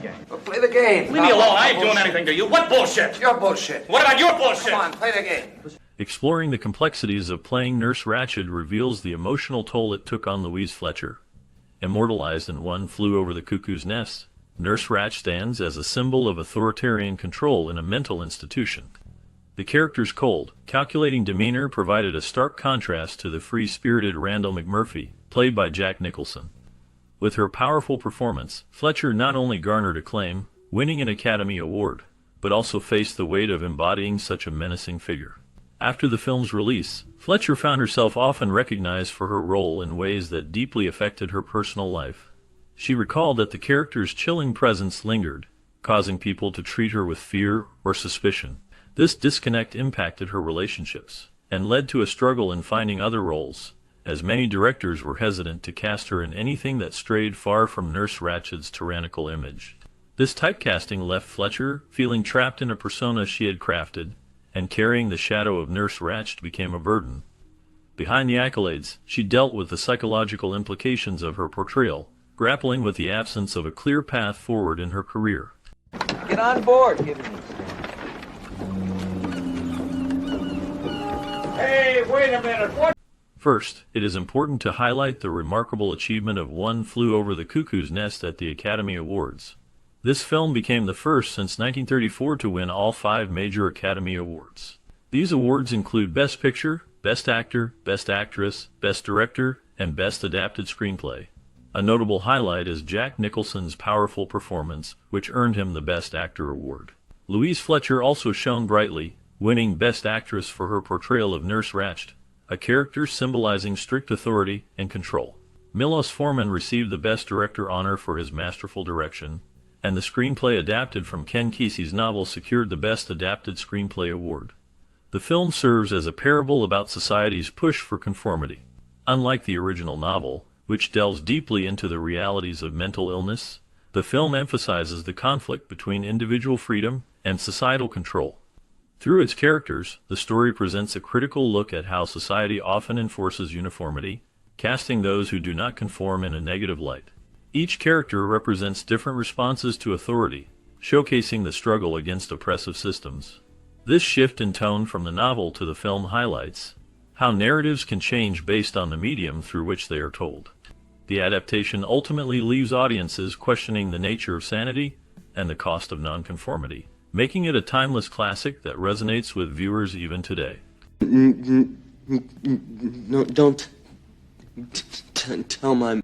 game. Well, play the game. Leave me alone. I ain't doing anything to you. What bullshit? Your bullshit. What about your bullshit? Come on, play the game. Exploring the complexities of playing Nurse Ratched reveals the emotional toll it took on Louise Fletcher. Immortalized in One Flew Over the Cuckoo's Nest, Nurse Ratched stands as a symbol of authoritarian control in a mental institution. The character's cold, calculating demeanor provided a stark contrast to the free-spirited Randall McMurphy, played by Jack Nicholson. With her powerful performance, Fletcher not only garnered acclaim, winning an Academy Award, but also faced the weight of embodying such a menacing figure. After the film's release, Fletcher found herself often recognized for her role in ways that deeply affected her personal life. She recalled that the character's chilling presence lingered, causing people to treat her with fear or suspicion. This disconnect impacted her relationships, and led to a struggle in finding other roles, as many directors were hesitant to cast her in anything that strayed far from Nurse Ratched's tyrannical image. This typecasting left Fletcher feeling trapped in a persona she had crafted, and carrying the shadow of Nurse Ratched became a burden. Behind the accolades, she dealt with the psychological implications of her portrayal, grappling with the absence of a clear path forward in her career. Get on board. Hey, wait a minute. What? First, it is important to highlight the remarkable achievement of One Flew Over the Cuckoo's Nest at the Academy Awards. This film became the first since 1934 to win all 5 major Academy Awards. These awards include Best Picture, Best Actor, Best Actress, Best Director, and Best Adapted Screenplay. A notable highlight is Jack Nicholson's powerful performance, which earned him the Best Actor award. Louise Fletcher also shone brightly, winning Best Actress for her portrayal of Nurse Ratched, a character symbolizing strict authority and control. Milos Forman received the Best Director honor for his masterful direction, and the screenplay adapted from Ken Kesey's novel secured the Best Adapted Screenplay award. The film serves as a parable about society's push for conformity. Unlike the original novel, which delves deeply into the realities of mental illness, the film emphasizes the conflict between individual freedom and societal control. Through its characters, the story presents a critical look at how society often enforces uniformity, casting those who do not conform in a negative light. Each character represents different responses to authority, showcasing the struggle against oppressive systems. This shift in tone from the novel to the film highlights how narratives can change based on the medium through which they are told. The adaptation ultimately leaves audiences questioning the nature of sanity and the cost of nonconformity, making it a timeless classic that resonates with viewers even today. No, don't tell my...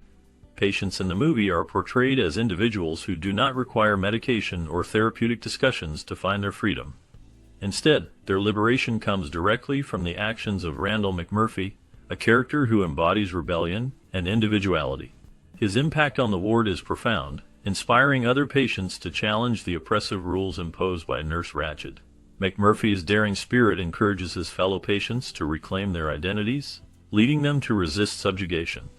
Patients in the movie are portrayed as individuals who do not require medication or therapeutic discussions to find their freedom. Instead, their liberation comes directly from the actions of Randall McMurphy, a character who embodies rebellion and individuality. His impact on the ward is profound, inspiring other patients to challenge the oppressive rules imposed by Nurse Ratched. McMurphy's daring spirit encourages his fellow patients to reclaim their identities, leading them to resist subjugation.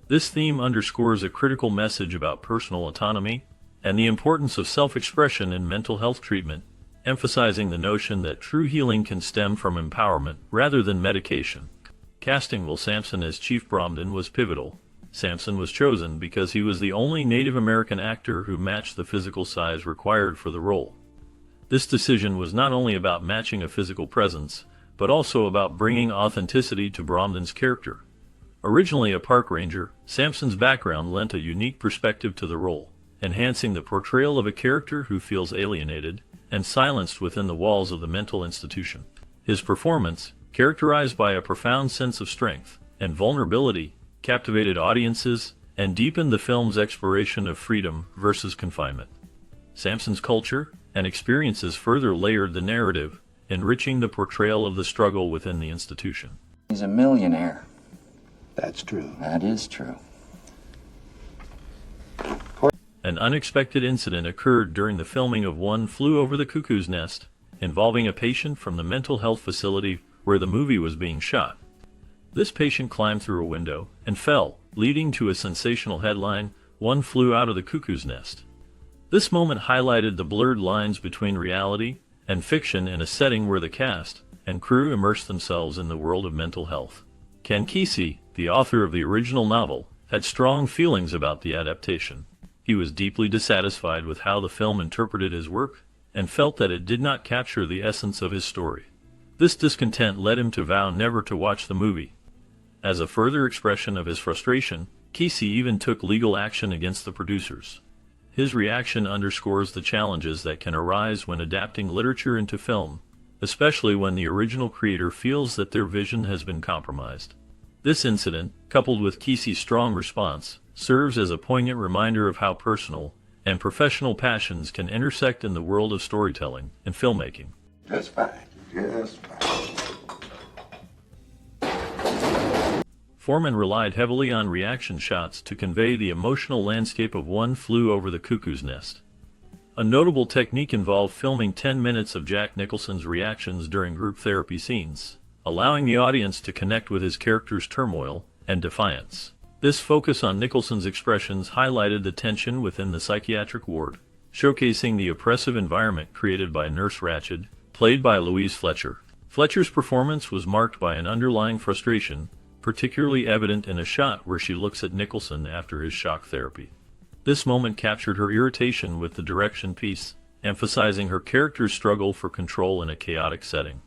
This theme underscores a critical message about personal autonomy and the importance of self-expression in mental health treatment, emphasizing the notion that true healing can stem from empowerment rather than medication. Casting Will Sampson as Chief Bromden was pivotal. Sampson was chosen because he was the only Native American actor who matched the physical size required for the role. This decision was not only about matching a physical presence, but also about bringing authenticity to Bromden's character. Originally a park ranger, Sampson's background lent a unique perspective to the role, enhancing the portrayal of a character who feels alienated and silenced within the walls of the mental institution. His performance, characterized by a profound sense of strength and vulnerability, captivated audiences and deepened the film's exploration of freedom versus confinement. Sampson's culture and experiences further layered the narrative, enriching the portrayal of the struggle within the institution. He's a millionaire. That's true. That is true. An unexpected incident occurred during the filming of One Flew Over the Cuckoo's Nest, involving a patient from the mental health facility where the movie was being shot. This patient climbed through a window and fell, leading to a sensational headline, "One Flew Out of the Cuckoo's Nest." This moment highlighted the blurred lines between reality and fiction in a setting where the cast and crew immersed themselves in the world of mental health. Ken Kesey, the author of the original novel, had strong feelings about the adaptation. He was deeply dissatisfied with how the film interpreted his work, and felt that it did not capture the essence of his story. This discontent led him to vow never to watch the movie. As a further expression of his frustration, Kesey even took legal action against the producers. His reaction underscores the challenges that can arise when adapting literature into film, especially when the original creator feels that their vision has been compromised. This incident, coupled with Kesey's strong response, serves as a poignant reminder of how personal and professional passions can intersect in the world of storytelling and filmmaking. Just fine. Just fine. Foreman relied heavily on reaction shots to convey the emotional landscape of One Flew Over the Cuckoo's Nest. A notable technique involved filming 10 minutes of Jack Nicholson's reactions during group therapy scenes, allowing the audience to connect with his character's turmoil and defiance. This focus on Nicholson's expressions highlighted the tension within the psychiatric ward, showcasing the oppressive environment created by Nurse Ratched, played by Louise Fletcher. Fletcher's performance was marked by an underlying frustration, particularly evident in a shot where she looks at Nicholson after his shock therapy. This moment captured her irritation with the direction piece, emphasizing her character's struggle for control in a chaotic setting.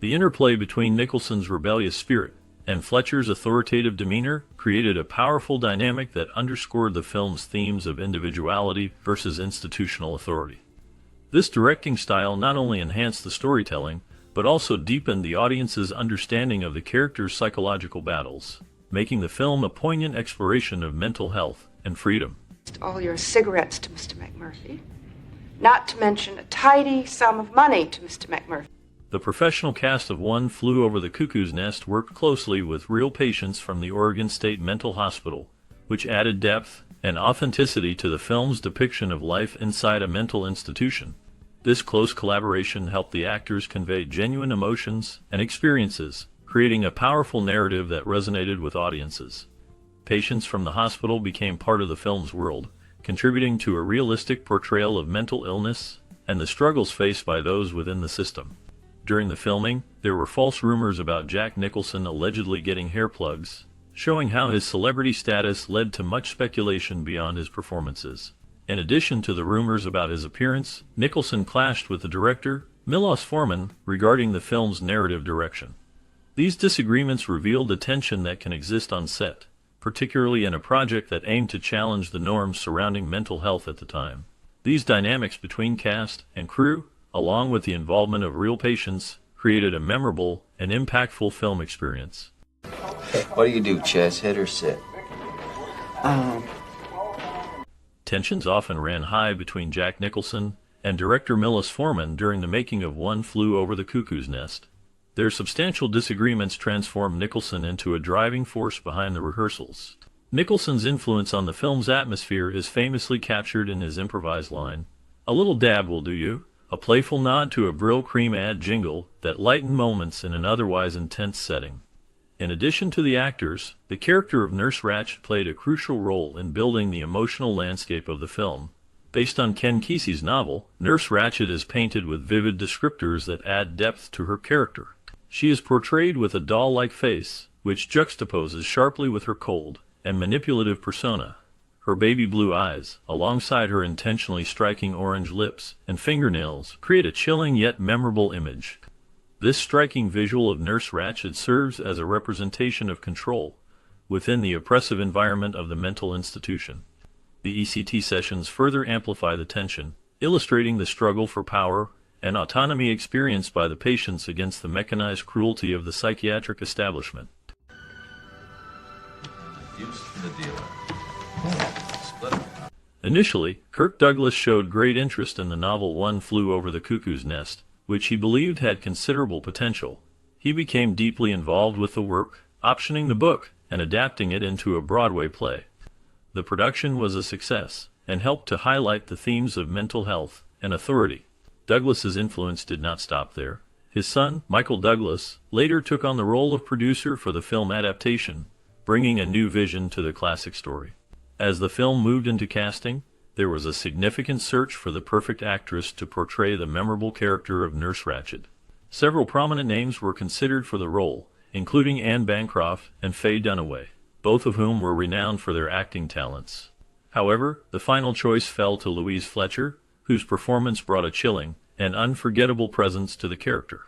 The interplay between Nicholson's rebellious spirit and Fletcher's authoritative demeanor created a powerful dynamic that underscored the film's themes of individuality versus institutional authority. This directing style not only enhanced the storytelling, but also deepened the audience's understanding of the character's psychological battles, making the film a poignant exploration of mental health and freedom. All your cigarettes to Mr. McMurphy, not to mention a tidy sum of money to Mr. McMurphy. The professional cast of One Flew Over the Cuckoo's Nest worked closely with real patients from the Oregon State Mental Hospital, which added depth and authenticity to the film's depiction of life inside a mental institution. This close collaboration helped the actors convey genuine emotions and experiences, creating a powerful narrative that resonated with audiences. Patients from the hospital became part of the film's world, contributing to a realistic portrayal of mental illness and the struggles faced by those within the system. During the filming, there were false rumors about Jack Nicholson allegedly getting hair plugs, showing how his celebrity status led to much speculation beyond his performances. In addition to the rumors about his appearance, Nicholson clashed with the director, Milos Forman, regarding the film's narrative direction. These disagreements revealed the tension that can exist on set, particularly in a project that aimed to challenge the norms surrounding mental health at the time. These dynamics between cast and crew, along with the involvement of real patients, created a memorable and impactful film experience. What do you do, chess, hit or sit? Tensions often ran high between Jack Nicholson and director Milos Forman during the making of One Flew Over the Cuckoo's Nest. Their substantial disagreements transformed Nicholson into a driving force behind the rehearsals. Nicholson's influence on the film's atmosphere is famously captured in his improvised line, "A little dab will do you," a playful nod to a Brill Cream ad jingle that lightened moments in an otherwise intense setting. In addition to the actors, the character of Nurse Ratched played a crucial role in building the emotional landscape of the film. Based on Ken Kesey's novel, Nurse Ratched is painted with vivid descriptors that add depth to her character. She is portrayed with a doll-like face, which juxtaposes sharply with her cold and manipulative persona. Her baby blue eyes, alongside her intentionally striking orange lips and fingernails, create a chilling yet memorable image. This striking visual of Nurse Ratched serves as a representation of control within the oppressive environment of the mental institution. The ECT sessions further amplify the tension, illustrating the struggle for power and autonomy experienced by the patients against the mechanized cruelty of the psychiatric establishment. Initially, Kirk Douglas showed great interest in the novel One Flew Over the Cuckoo's Nest, which he believed had considerable potential. He became deeply involved with the work, optioning the book and adapting it into a Broadway play. The production was a success and helped to highlight the themes of mental health and authority. Douglas's influence did not stop there. His son, Michael Douglas, later took on the role of producer for the film adaptation, bringing a new vision to the classic story. As the film moved into casting, there was a significant search for the perfect actress to portray the memorable character of Nurse Ratched. Several prominent names were considered for the role, including Anne Bancroft and Faye Dunaway, both of whom were renowned for their acting talents. However, the final choice fell to Louise Fletcher, whose performance brought a chilling and unforgettable presence to the character.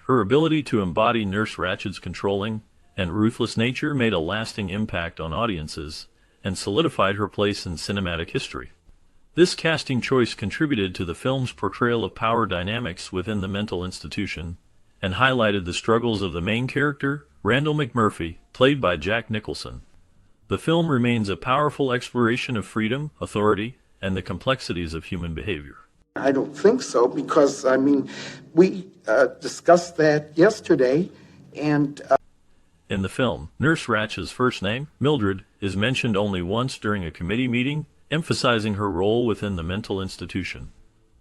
Her ability to embody Nurse Ratched's controlling and ruthless nature made a lasting impact on audiences and solidified her place in cinematic history. This casting choice contributed to the film's portrayal of power dynamics within the mental institution and highlighted the struggles of the main character, Randall McMurphy, played by Jack Nicholson. The film remains a powerful exploration of freedom, authority, and the complexities of human behavior. I don't think so, because, we discussed that yesterday, and... In the film, Nurse Ratched's first name, Mildred, is mentioned only once during a committee meeting, emphasizing her role within the mental institution.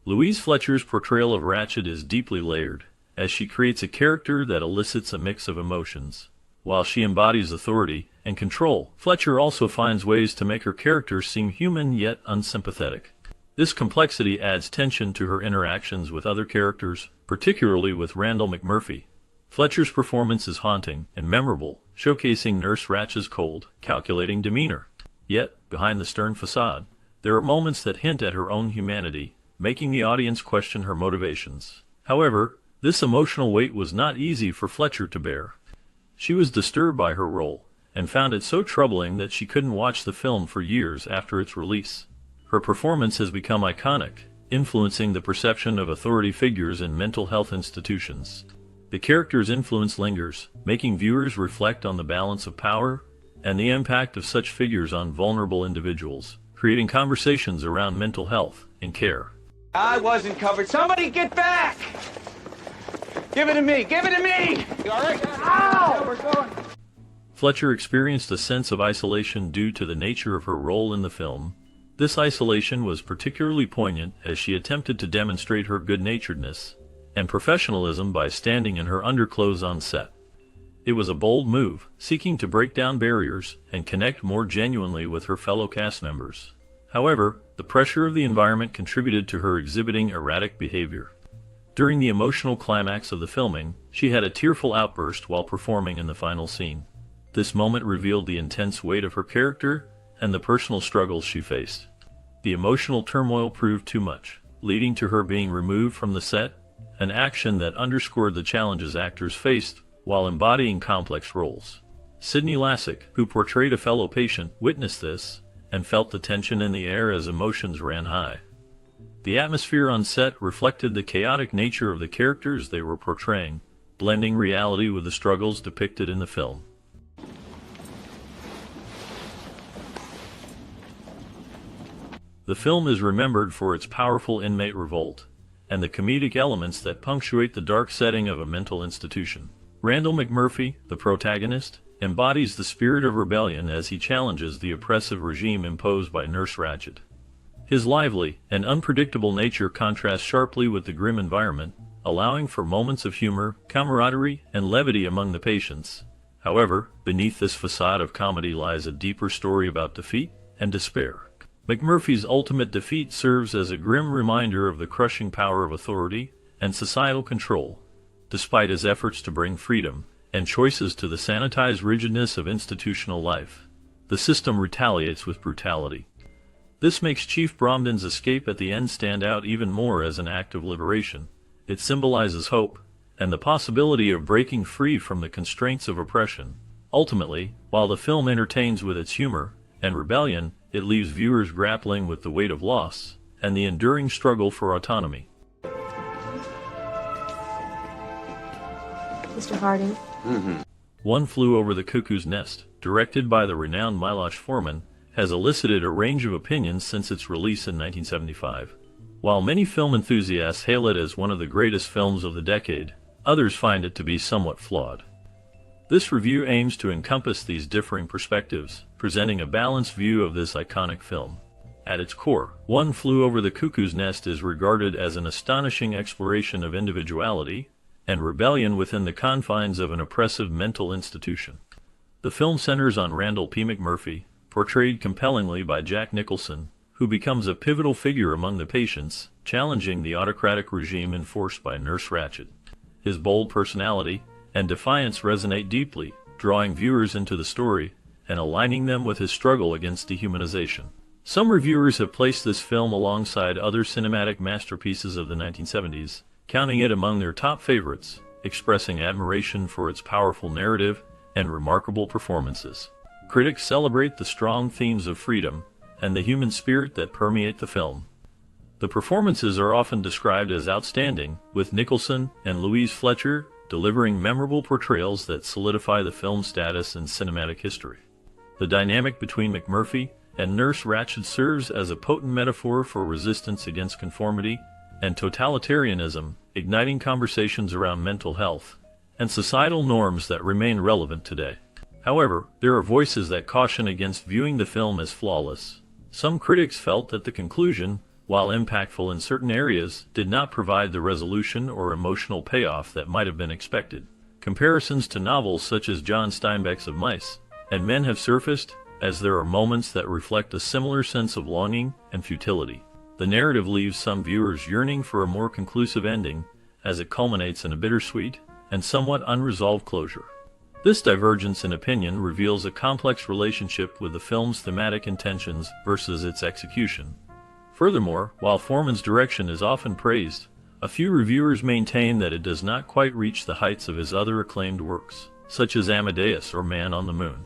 Louise Fletcher's portrayal of Ratched is deeply layered, as she creates a character that elicits a mix of emotions. While she embodies authority and control, Fletcher also finds ways to make her character seem human yet unsympathetic. This complexity adds tension to her interactions with other characters, particularly with Randall McMurphy. Fletcher's performance is haunting and memorable, showcasing Nurse Ratched's cold, calculating demeanor. Yet, behind the stern facade, there are moments that hint at her own humanity, making the audience question her motivations. However, this emotional weight was not easy for Fletcher to bear. She was disturbed by her role, and found it so troubling that she couldn't watch the film for years after its release. Her performance has become iconic, influencing the perception of authority figures in mental health institutions. The character's influence lingers, making viewers reflect on the balance of power and the impact of such figures on vulnerable individuals, creating conversations around mental health and care. I wasn't covered. Somebody get back! Give it to me! Give it to me! You all right? Ow! We're going. Fletcher experienced a sense of isolation due to the nature of her role in the film. This isolation was particularly poignant as she attempted to demonstrate her good-naturedness and professionalism by standing in her underclothes on set. It was a bold move, seeking to break down barriers and connect more genuinely with her fellow cast members. However, the pressure of the environment contributed to her exhibiting erratic behavior. During the emotional climax of the filming, she had a tearful outburst while performing in the final scene. This moment revealed the intense weight of her character and the personal struggles she faced. The emotional turmoil proved too much, leading to her being removed from the set, an action that underscored the challenges actors faced while embodying complex roles. Sidney Lassick, who portrayed a fellow patient, witnessed this and felt the tension in the air as emotions ran high. The atmosphere on set reflected the chaotic nature of the characters they were portraying, blending reality with the struggles depicted in the film. The film is remembered for its powerful inmate revolt and the comedic elements that punctuate the dark setting of a mental institution. Randall McMurphy, the protagonist, embodies the spirit of rebellion as he challenges the oppressive regime imposed by Nurse Ratched. His lively and unpredictable nature contrasts sharply with the grim environment, allowing for moments of humor, camaraderie, and levity among the patients. However, beneath this facade of comedy lies a deeper story about defeat and despair. McMurphy's ultimate defeat serves as a grim reminder of the crushing power of authority and societal control. Despite his efforts to bring freedom and choices to the sanitized rigidness of institutional life, the system retaliates with brutality. This makes Chief Bromden's escape at the end stand out even more as an act of liberation. It symbolizes hope and the possibility of breaking free from the constraints of oppression. Ultimately, while the film entertains with its humor and rebellion, it leaves viewers grappling with the weight of loss and the enduring struggle for autonomy. Mr. Harding? One Flew Over the Cuckoo's Nest, directed by the renowned Miloš Forman, has elicited a range of opinions since its release in 1975. While many film enthusiasts hail it as one of the greatest films of the decade, others find it to be somewhat flawed. This review aims to encompass these differing perspectives, presenting a balanced view of this iconic film. At its core, One Flew Over the Cuckoo's Nest is regarded as an astonishing exploration of individuality and rebellion within the confines of an oppressive mental institution. The film centers on Randall P. McMurphy, portrayed compellingly by Jack Nicholson, who becomes a pivotal figure among the patients, challenging the autocratic regime enforced by Nurse Ratched. His bold personality and defiance resonate deeply, drawing viewers into the story and aligning them with his struggle against dehumanization. Some reviewers have placed this film alongside other cinematic masterpieces of the 1970s, counting it among their top favorites, expressing admiration for its powerful narrative and remarkable performances. Critics celebrate the strong themes of freedom and the human spirit that permeate the film. The performances are often described as outstanding, with Nicholson and Louise Fletcher delivering memorable portrayals that solidify the film's status in cinematic history. The dynamic between McMurphy and Nurse Ratched serves as a potent metaphor for resistance against conformity and totalitarianism, igniting conversations around mental health and societal norms that remain relevant today. However, there are voices that caution against viewing the film as flawless. Some critics felt that the conclusion, while impactful in certain areas, did not provide the resolution or emotional payoff that might have been expected. Comparisons to novels such as John Steinbeck's Of Mice and Men have surfaced, as there are moments that reflect a similar sense of longing and futility. The narrative leaves some viewers yearning for a more conclusive ending, as it culminates in a bittersweet and somewhat unresolved closure. This divergence in opinion reveals a complex relationship with the film's thematic intentions versus its execution. Furthermore, while Foreman's direction is often praised, a few reviewers maintain that it does not quite reach the heights of his other acclaimed works, such as Amadeus or Man on the Moon.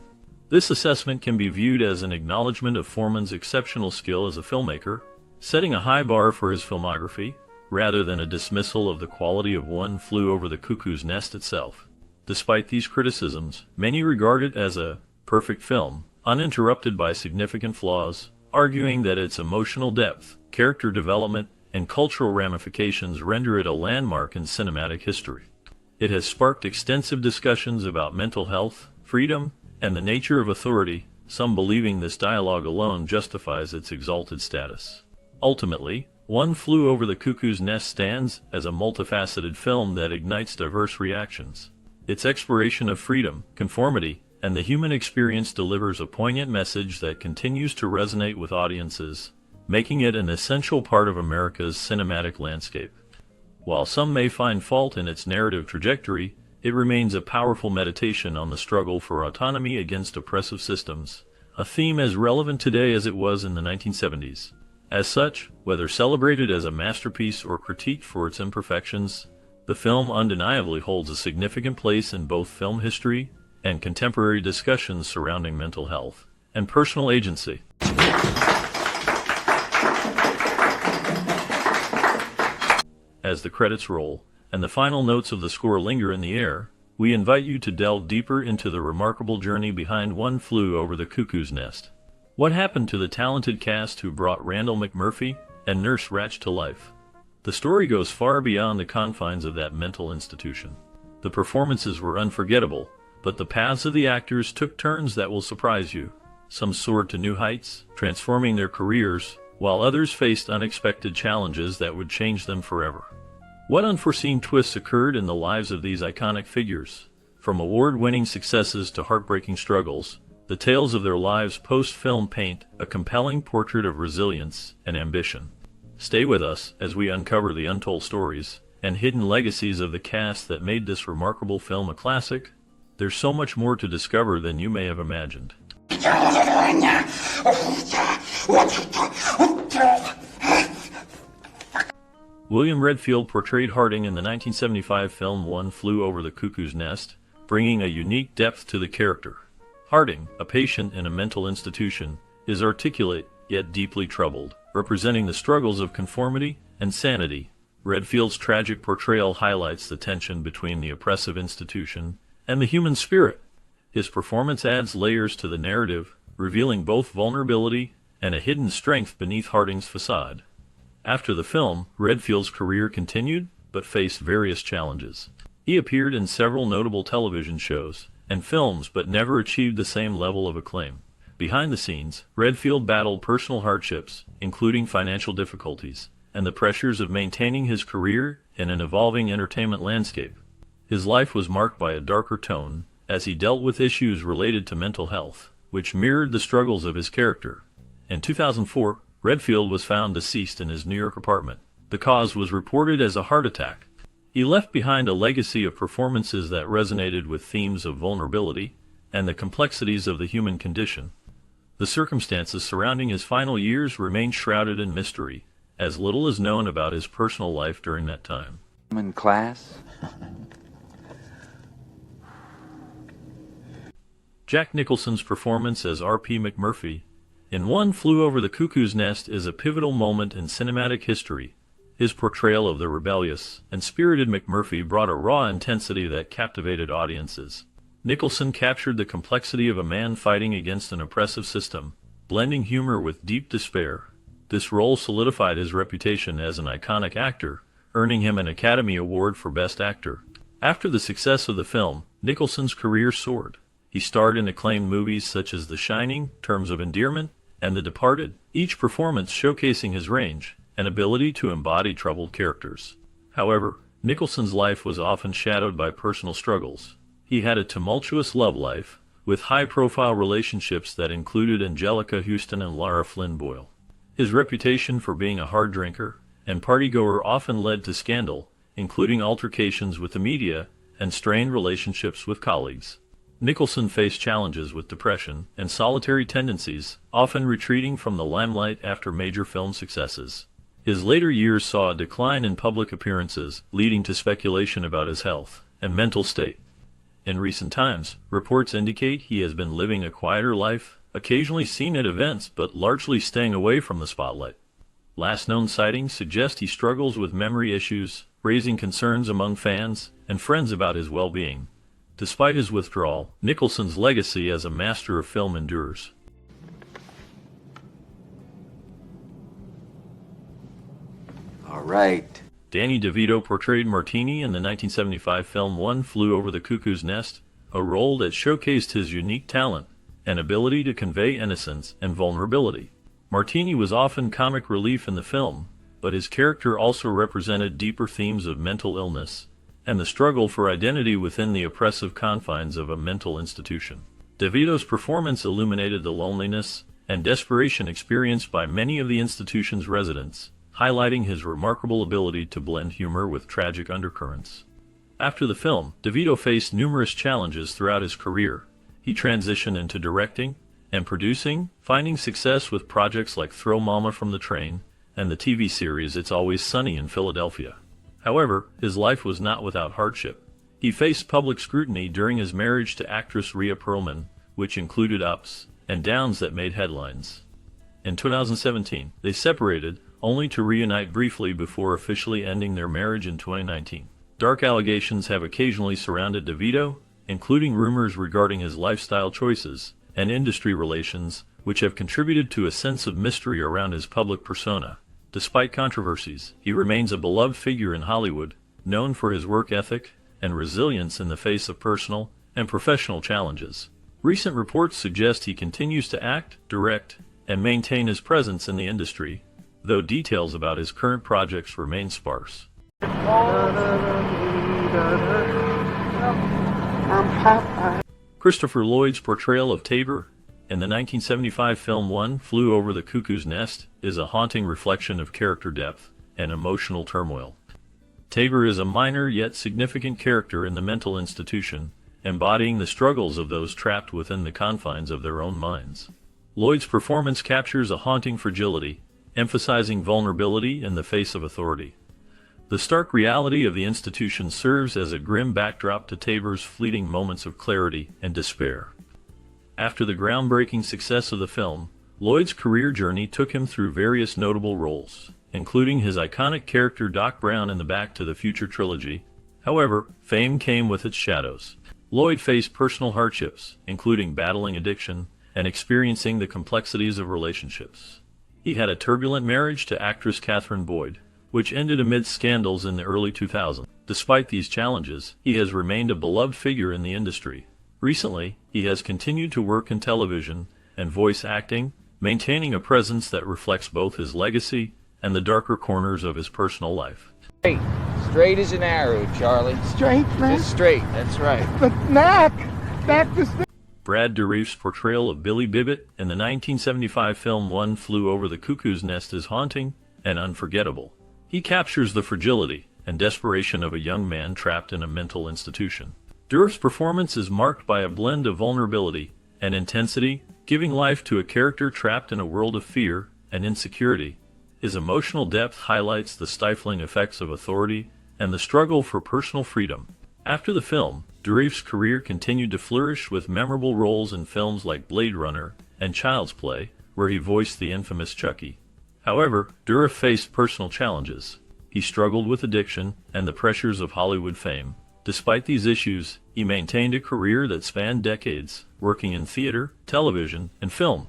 This assessment can be viewed as an acknowledgement of Foreman's exceptional skill as a filmmaker, setting a high bar for his filmography, rather than a dismissal of the quality of One Flew Over the Cuckoo's Nest itself. Despite these criticisms, many regard it as a perfect film, uninterrupted by significant flaws, arguing that its emotional depth, character development, and cultural ramifications render it a landmark in cinematic history. It has sparked extensive discussions about mental health, freedom, and the nature of authority, some believing this dialogue alone justifies its exalted status. Ultimately, One Flew Over the Cuckoo's Nest stands as a multifaceted film that ignites diverse reactions. Its exploration of freedom, conformity, and the human experience delivers a poignant message that continues to resonate with audiences, making it an essential part of America's cinematic landscape. While some may find fault in its narrative trajectory, it remains a powerful meditation on the struggle for autonomy against oppressive systems, a theme as relevant today as it was in the 1970s. As such, whether celebrated as a masterpiece or critiqued for its imperfections, the film undeniably holds a significant place in both film history and contemporary discussions surrounding mental health and personal agency. As the credits roll and the final notes of the score linger in the air, we invite you to delve deeper into the remarkable journey behind One Flew Over the Cuckoo's Nest. What happened to the talented cast who brought Randall McMurphy and Nurse Ratched to life? The story goes far beyond the confines of that mental institution. The performances were unforgettable, but the paths of the actors took turns that will surprise you. Some soared to new heights, transforming their careers, while others faced unexpected challenges that would change them forever. What unforeseen twists occurred in the lives of these iconic figures? From award-winning successes to heartbreaking struggles, the tales of their lives post-film paint a compelling portrait of resilience and ambition. Stay with us as we uncover the untold stories and hidden legacies of the cast that made this remarkable film a classic. There's so much more to discover than you may have imagined. William Redfield portrayed Harding in the 1975 film One Flew Over the Cuckoo's Nest, bringing a unique depth to the character. Harding, a patient in a mental institution, is articulate yet deeply troubled, representing the struggles of conformity and sanity. Redfield's tragic portrayal highlights the tension between the oppressive institution and the human spirit. His performance adds layers to the narrative, revealing both vulnerability and a hidden strength beneath Harding's facade. After the film, Redfield's career continued, but faced various challenges. He appeared in several notable television shows and films but never achieved the same level of acclaim. Behind the scenes, Redfield battled personal hardships, including financial difficulties, and the pressures of maintaining his career in an evolving entertainment landscape. His life was marked by a darker tone, as he dealt with issues related to mental health, which mirrored the struggles of his character. In 2004, Redfield was found deceased in his New York apartment. The cause was reported as a heart attack. He left behind a legacy of performances that resonated with themes of vulnerability and the complexities of the human condition. The circumstances surrounding his final years remain shrouded in mystery, as little is known about his personal life during that time. In class? Jack Nicholson's performance as R.P. McMurphy in One Flew Over the Cuckoo's Nest is a pivotal moment in cinematic history. His portrayal of the rebellious and spirited McMurphy brought a raw intensity that captivated audiences. Nicholson captured the complexity of a man fighting against an oppressive system, blending humor with deep despair. This role solidified his reputation as an iconic actor, earning him an Academy Award for Best Actor. After the success of the film, Nicholson's career soared. He starred in acclaimed movies such as The Shining, Terms of Endearment, and The Departed, each performance showcasing his range and ability to embody troubled characters. However, Nicholson's life was often shadowed by personal struggles. He had a tumultuous love life, with high-profile relationships that included Angelica Houston and Lara Flynn Boyle. His reputation for being a hard drinker and partygoer often led to scandal, including altercations with the media and strained relationships with colleagues. Nicholson faced challenges with depression and solitary tendencies, often retreating from the limelight after major film successes. His later years saw a decline in public appearances, leading to speculation about his health and mental state. In recent times, reports indicate he has been living a quieter life, occasionally seen at events but largely staying away from the spotlight. Last known sightings suggest he struggles with memory issues, raising concerns among fans and friends about his well-being. Despite his withdrawal, Nicholson's legacy as a master of film endures. All right. Danny DeVito portrayed Martini in the 1975 film One Flew Over the Cuckoo's Nest, a role that showcased his unique talent and ability to convey innocence and vulnerability. Martini was often comic relief in the film, but his character also represented deeper themes of mental illness and the struggle for identity within the oppressive confines of a mental institution. DeVito's performance illuminated the loneliness and desperation experienced by many of the institution's residents, highlighting his remarkable ability to blend humor with tragic undercurrents. After the film, DeVito faced numerous challenges throughout his career. He transitioned into directing and producing, finding success with projects like Throw Mama from the Train and the TV series It's Always Sunny in Philadelphia. However, his life was not without hardship. He faced public scrutiny during his marriage to actress Rhea Perlman, which included ups and downs that made headlines. In 2017, they separated, only to reunite briefly before officially ending their marriage in 2019. Dark allegations have occasionally surrounded DeVito, including rumors regarding his lifestyle choices and industry relations, which have contributed to a sense of mystery around his public persona. Despite controversies, he remains a beloved figure in Hollywood, known for his work ethic and resilience in the face of personal and professional challenges. Recent reports suggest he continues to act, direct, and maintain his presence in the industry, though details about his current projects remain sparse. Christopher Lloyd's portrayal of Tabor in the 1975 film One Flew Over the Cuckoo's Nest is a haunting reflection of character depth and emotional turmoil. Tabor is a minor yet significant character in the mental institution, embodying the struggles of those trapped within the confines of their own minds. Lloyd's performance captures a haunting fragility, emphasizing vulnerability in the face of authority. The stark reality of the institution serves as a grim backdrop to Tabor's fleeting moments of clarity and despair. After the groundbreaking success of the film, Lloyd's career journey took him through various notable roles, including his iconic character Doc Brown in the Back to the Future trilogy. However, fame came with its shadows. Lloyd faced personal hardships, including battling addiction and experiencing the complexities of relationships. He had a turbulent marriage to actress Catherine Boyd, which ended amidst scandals in the early 2000s. Despite these challenges, he has remained a beloved figure in the industry. Recently, he has continued to work in television and voice acting, maintaining a presence that reflects both his legacy and the darker corners of his personal life. Straight as an arrow, Charlie. Straight, Mac? Just straight, that's right. But Mac is... Brad Dourif's portrayal of Billy Bibbit in the 1975 film One Flew Over the Cuckoo's Nest is haunting and unforgettable. He captures the fragility and desperation of a young man trapped in a mental institution. Dourif's performance is marked by a blend of vulnerability and intensity, giving life to a character trapped in a world of fear and insecurity. His emotional depth highlights the stifling effects of authority and the struggle for personal freedom. After the film, Dourif's career continued to flourish with memorable roles in films like Blade Runner and Child's Play, where he voiced the infamous Chucky. However, Dourif faced personal challenges. He struggled with addiction and the pressures of Hollywood fame. Despite these issues, he maintained a career that spanned decades, working in theater, television, and film.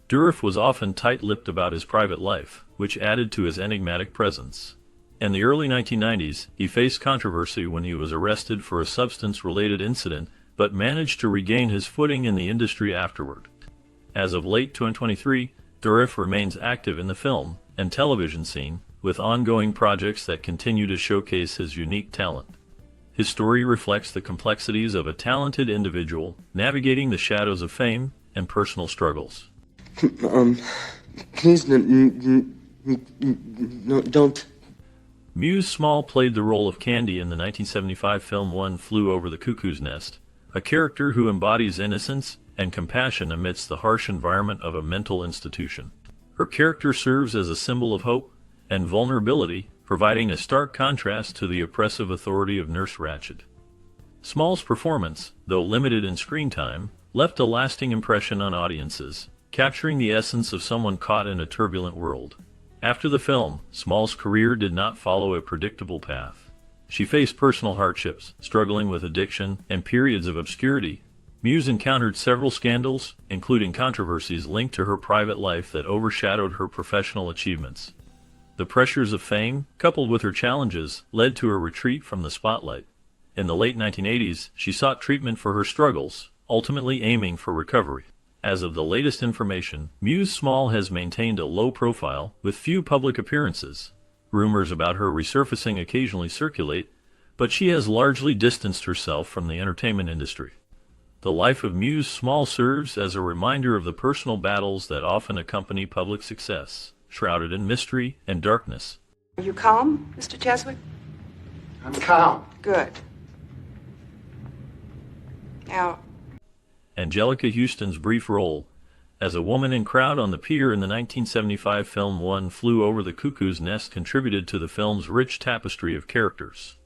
Dourif was often tight-lipped about his private life, which added to his enigmatic presence. In the early 1990s, he faced controversy when he was arrested for a substance-related incident, but managed to regain his footing in the industry afterward. As of late 2023, Dourif remains active in the film and television scene, with ongoing projects that continue to showcase his unique talent. His story reflects the complexities of a talented individual navigating the shadows of fame and personal struggles. Please, no, don't. Muse Small played the role of Candy in the 1975 film One Flew Over the Cuckoo's Nest, a character who embodies innocence and compassion amidst the harsh environment of a mental institution. Her character serves as a symbol of hope and vulnerability, providing a stark contrast to the oppressive authority of Nurse Ratched. Small's performance, though limited in screen time, left a lasting impression on audiences, capturing the essence of someone caught in a turbulent world. After the film, Small's career did not follow a predictable path. She faced personal hardships, struggling with addiction and periods of obscurity. Muse encountered several scandals, including controversies linked to her private life that overshadowed her professional achievements. The pressures of fame, coupled with her challenges, led to a retreat from the spotlight. In the late 1980s, she sought treatment for her struggles, ultimately aiming for recovery. As of the latest information, Muse Small has maintained a low profile, with few public appearances. Rumors about her resurfacing occasionally circulate, but she has largely distanced herself from the entertainment industry. The life of Muse Small serves as a reminder of the personal battles that often accompany public success, shrouded in mystery and darkness. Are you calm, Mr. Cheswick? I'm calm. Good. Now, Angelica Houston's brief role as a woman in crowd on the pier in the 1975 film One Flew Over the Cuckoo's Nest contributed to the film's rich tapestry of characters.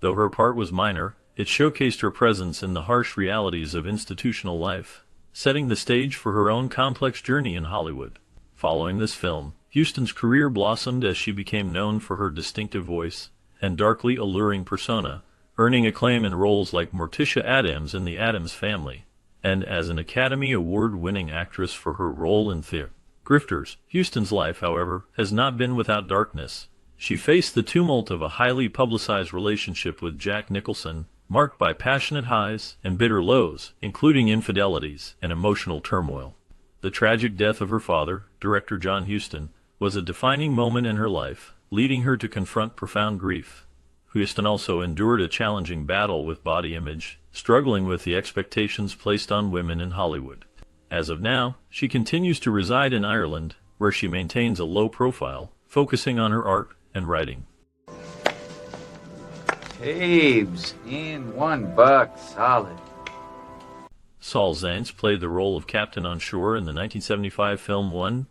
Though her part was minor, it showcased her presence in the harsh realities of institutional life, setting the stage for her own complex journey in Hollywood. Following this film, Houston's career blossomed as she became known for her distinctive voice and darkly alluring persona, earning acclaim in roles like Morticia Addams in The Addams Family, and as an Academy Award-winning actress for her role in The Grifters. Houston's life, however, has not been without darkness. She faced the tumult of a highly publicized relationship with Jack Nicholson, marked by passionate highs and bitter lows, including infidelities and emotional turmoil. The tragic death of her father, director John Huston, was a defining moment in her life, leading her to confront profound grief. Huston also endured a challenging battle with body image, struggling with the expectations placed on women in Hollywood. As of now, she continues to reside in Ireland, where she maintains a low profile, focusing on her art and writing. Tabes, in $1, solid. Saul Zaentz played the role of Captain on Shore in the 1975 film One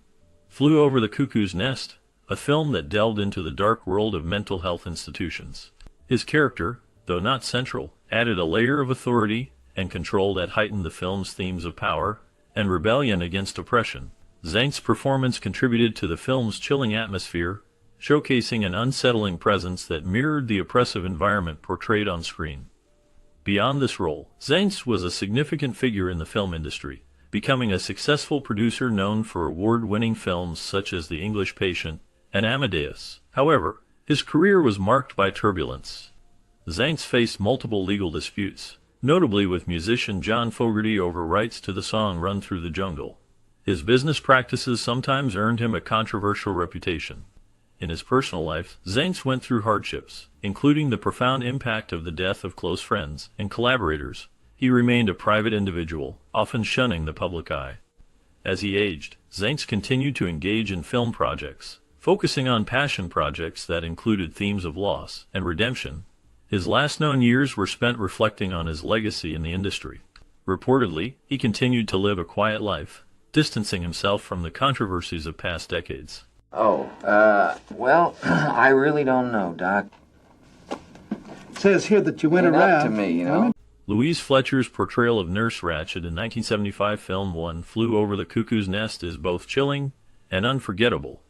Flew Over the Cuckoo's Nest, a film that delved into the dark world of mental health institutions. His character, though not central, added a layer of authority and control that heightened the film's themes of power and rebellion against oppression. Zaentz's performance contributed to the film's chilling atmosphere, showcasing an unsettling presence that mirrored the oppressive environment portrayed on screen. Beyond this role, Zaentz was a significant figure in the film industry, becoming a successful producer known for award-winning films such as The English Patient and Amadeus. However, his career was marked by turbulence. Zaentz faced multiple legal disputes, notably with musician John Fogerty over rights to the song Run Through the Jungle. His business practices sometimes earned him a controversial reputation. In his personal life, Zaentz went through hardships, including the profound impact of the death of close friends and collaborators. He remained a private individual, often shunning the public eye. As he aged, Zaentz continued to engage in film projects, focusing on passion projects that included themes of loss and redemption. His last known years were spent reflecting on his legacy in the industry. Reportedly, he continued to live a quiet life, distancing himself from the controversies of past decades. Oh, well, I really don't know, Doc. It says here that you went Ain't around. up to me, you know. Louise Fletcher's portrayal of Nurse Ratched in 1975 film One Flew Over the Cuckoo's Nest is both chilling and unforgettable.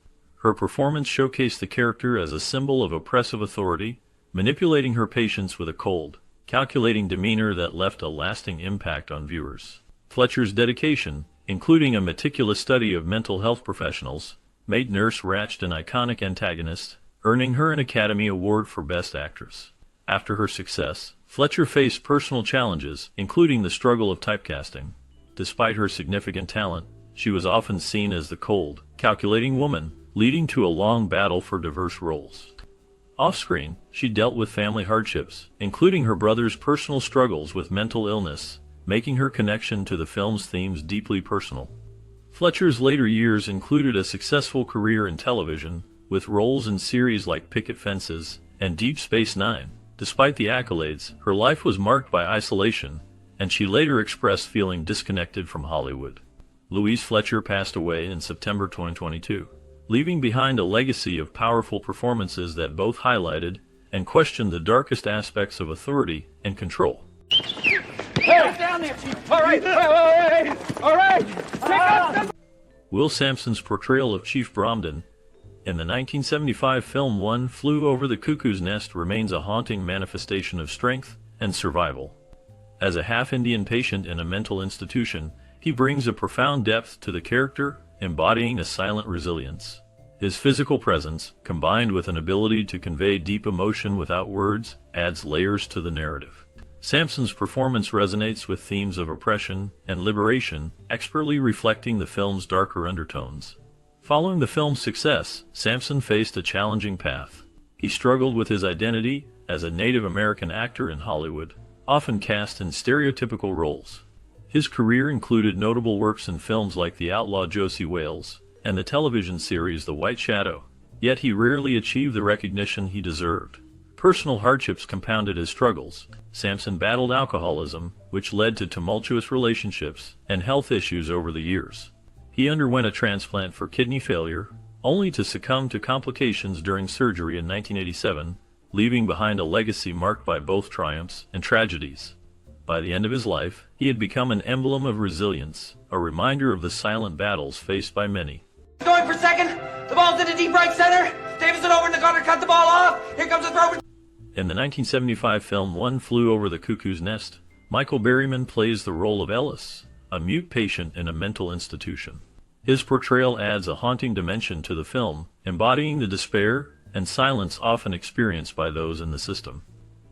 Her performance showcased the character as a symbol of oppressive authority, manipulating her patients with a cold, calculating demeanor that left a lasting impact on viewers. Fletcher's dedication, including a meticulous study of mental health professionals, made Nurse Ratched an iconic antagonist, earning her an Academy Award for Best Actress. After her success, Fletcher faced personal challenges, including the struggle of typecasting. Despite her significant talent, she was often seen as the cold, calculating woman, leading to a long battle for diverse roles. Off-screen, she dealt with family hardships, including her brother's personal struggles with mental illness, making her connection to the film's themes deeply personal. Fletcher's later years included a successful career in television, with roles in series like Picket Fences and Deep Space Nine. Despite the accolades, her life was marked by isolation, and she later expressed feeling disconnected from Hollywood. Louise Fletcher passed away in September 2022, leaving behind a legacy of powerful performances that both highlighted and questioned the darkest aspects of authority and control. Hey, down there, Chief. All right. Pick up the... Will Sampson's portrayal of Chief Bromden in the 1975 film One Flew Over the Cuckoo's Nest remains a haunting manifestation of strength and survival. As a half-Indian patient in a mental institution, he brings a profound depth to the character, embodying a silent resilience. His physical presence, combined with an ability to convey deep emotion without words, adds layers to the narrative. Sampson's performance resonates with themes of oppression and liberation, expertly reflecting the film's darker undertones. Following the film's success, Sampson faced a challenging path. He struggled with his identity as a Native American actor in Hollywood, often cast in stereotypical roles. His career included notable works in films like The Outlaw Josie Wales and the television series The White Shadow, yet he rarely achieved the recognition he deserved. Personal hardships compounded his struggles. Sampson battled alcoholism, which led to tumultuous relationships and health issues over the years. He underwent a transplant for kidney failure, only to succumb to complications during surgery in 1987, leaving behind a legacy marked by both triumphs and tragedies. By the end of his life, he had become an emblem of resilience, a reminder of the silent battles faced by many. Going for second. The ball's in the deep right center. Davidson over in the gutter, cut the ball off. Here comes the throw. In the 1975 film One Flew Over the Cuckoo's Nest, Michael Berryman plays the role of Ellis, a mute patient in a mental institution. His portrayal adds a haunting dimension to the film, embodying the despair and silence often experienced by those in the system.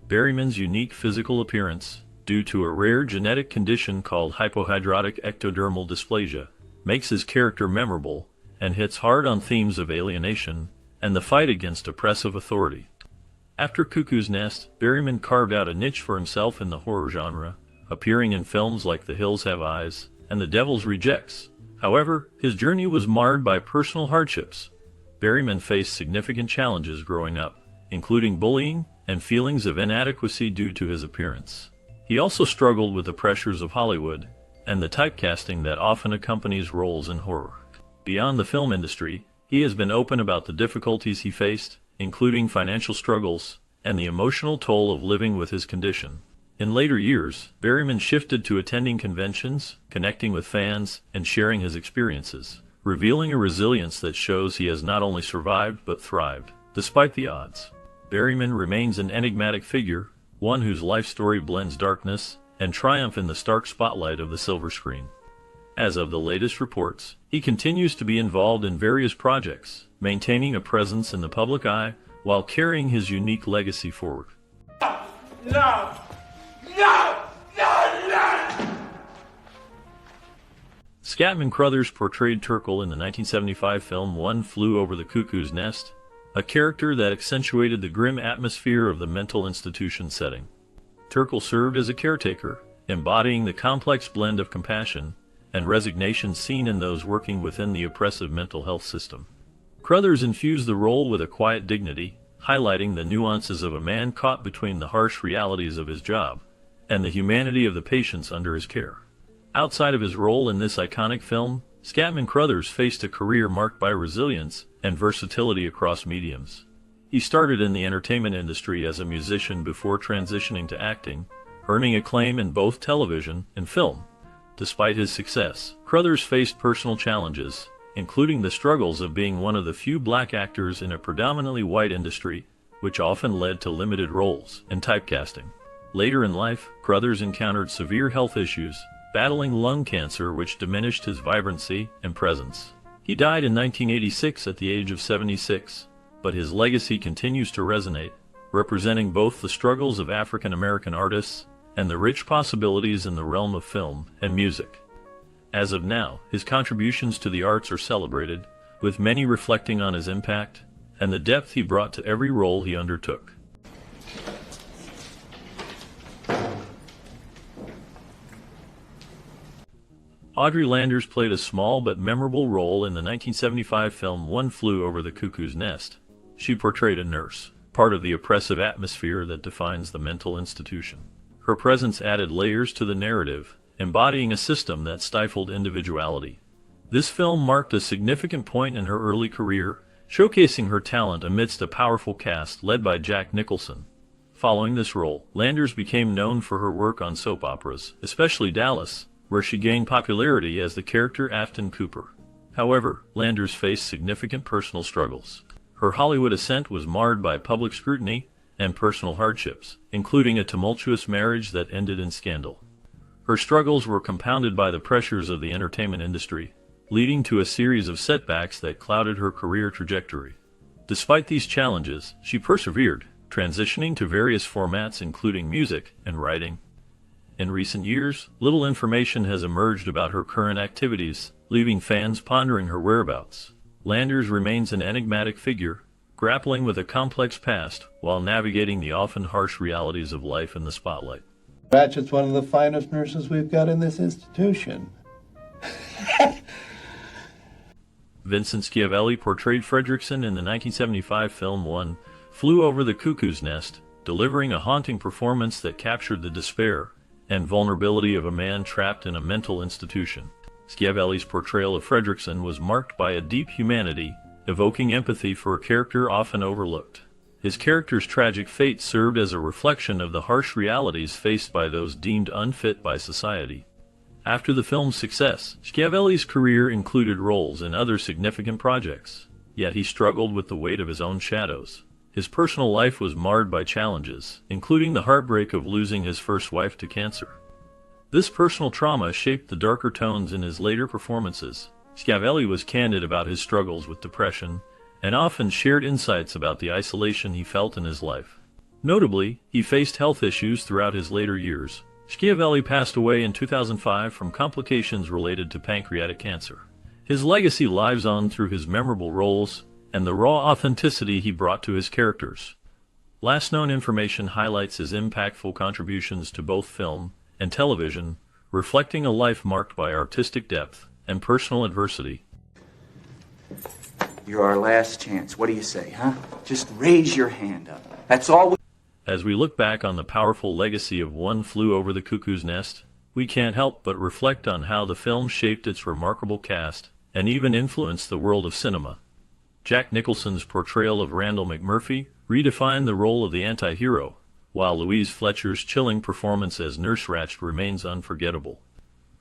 Berryman's unique physical appearance, due to a rare genetic condition called hypohidrotic ectodermal dysplasia, makes his character memorable and hits hard on themes of alienation and the fight against oppressive authority. After Cuckoo's Nest, Berryman carved out a niche for himself in the horror genre, appearing in films like The Hills Have Eyes and The Devil's Rejects. However, his journey was marred by personal hardships. Berryman faced significant challenges growing up, including bullying and feelings of inadequacy due to his appearance. He also struggled with the pressures of Hollywood and the typecasting that often accompanies roles in horror. Beyond the film industry, he has been open about the difficulties he faced, including financial struggles and the emotional toll of living with his condition. In later years, Berryman shifted to attending conventions, connecting with fans, and sharing his experiences, revealing a resilience that shows he has not only survived but thrived, despite the odds. Berryman remains an enigmatic figure, one whose life story blends darkness and triumph in the stark spotlight of the silver screen. As of the latest reports, he continues to be involved in various projects, maintaining a presence in the public eye while carrying his unique legacy forward. No! Scatman Crothers portrayed Turkle in the 1975 film One Flew Over the Cuckoo's Nest, a character that accentuated the grim atmosphere of the mental institution setting. Turkle served as a caretaker, embodying the complex blend of compassion and resignation seen in those working within the oppressive mental health system. Crothers infused the role with a quiet dignity, highlighting the nuances of a man caught between the harsh realities of his job and the humanity of the patients under his care. Outside of his role in this iconic film, Scatman Crothers faced a career marked by resilience and versatility across mediums. He started in the entertainment industry as a musician before transitioning to acting, earning acclaim in both television and film. Despite his success, Crothers faced personal challenges, including the struggles of being one of the few black actors in a predominantly white industry, which often led to limited roles and typecasting. Later in life, Crothers encountered severe health issues, battling lung cancer which diminished his vibrancy and presence. He died in 1986 at the age of 76, but his legacy continues to resonate, representing both the struggles of African American artists and the rich possibilities in the realm of film and music. As of now, his contributions to the arts are celebrated, with many reflecting on his impact and the depth he brought to every role he undertook. Audrey Landers played a small but memorable role in the 1975 film One Flew Over the Cuckoo's Nest. She portrayed a nurse, part of the oppressive atmosphere that defines the mental institution. Her presence added layers to the narrative, embodying a system that stifled individuality. This film marked a significant point in her early career, showcasing her talent amidst a powerful cast led by Jack Nicholson. Following this role, Landers became known for her work on soap operas, especially Dallas, where she gained popularity as the character Afton Cooper. However, Landers faced significant personal struggles. Her Hollywood ascent was marred by public scrutiny and personal hardships, including a tumultuous marriage that ended in scandal. Her struggles were compounded by the pressures of the entertainment industry, leading to a series of setbacks that clouded her career trajectory. Despite these challenges, she persevered, transitioning to various formats including music and writing. In recent years, little information has emerged about her current activities, leaving fans pondering her whereabouts. Landers remains an enigmatic figure, grappling with a complex past while navigating the often harsh realities of life in the spotlight. Ratched's one of the finest nurses we've got in this institution. Vincent Schiavelli portrayed Fredrickson in the 1975 film One Flew Over the Cuckoo's Nest, delivering a haunting performance that captured the despair and vulnerability of a man trapped in a mental institution. Schiavelli's portrayal of Fredrickson was marked by a deep humanity, evoking empathy for a character often overlooked. His character's tragic fate served as a reflection of the harsh realities faced by those deemed unfit by society. After the film's success, Schiavelli's career included roles in other significant projects, yet he struggled with the weight of his own shadows. His personal life was marred by challenges, including the heartbreak of losing his first wife to cancer. This personal trauma shaped the darker tones in his later performances. Schiavelli was candid about his struggles with depression, and often shared insights about the isolation he felt in his life. Notably, he faced health issues throughout his later years. Schiavelli passed away in 2005 from complications related to pancreatic cancer. His legacy lives on through his memorable roles and the raw authenticity he brought to his characters. Last known information highlights his impactful contributions to both film and television, reflecting a life marked by artistic depth and personal adversity. You're our last chance. What do you say, huh? Just raise your hand up. That's all we... As we look back on the powerful legacy of One Flew Over the Cuckoo's Nest, we can't help but reflect on how the film shaped its remarkable cast and even influenced the world of cinema. Jack Nicholson's portrayal of Randall McMurphy redefined the role of the anti-hero, while Louise Fletcher's chilling performance as Nurse Ratched remains unforgettable.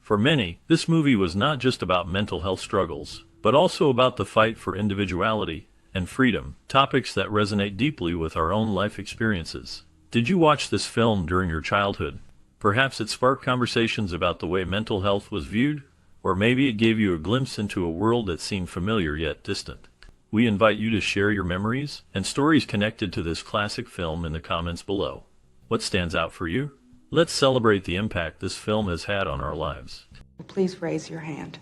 For many, this movie was not just about mental health struggles, but also about the fight for individuality and freedom, topics that resonate deeply with our own life experiences. Did you watch this film during your childhood? Perhaps it sparked conversations about the way mental health was viewed, or maybe it gave you a glimpse into a world that seemed familiar yet distant. We invite you to share your memories and stories connected to this classic film in the comments below. What stands out for you? Let's celebrate the impact this film has had on our lives. Please raise your hand.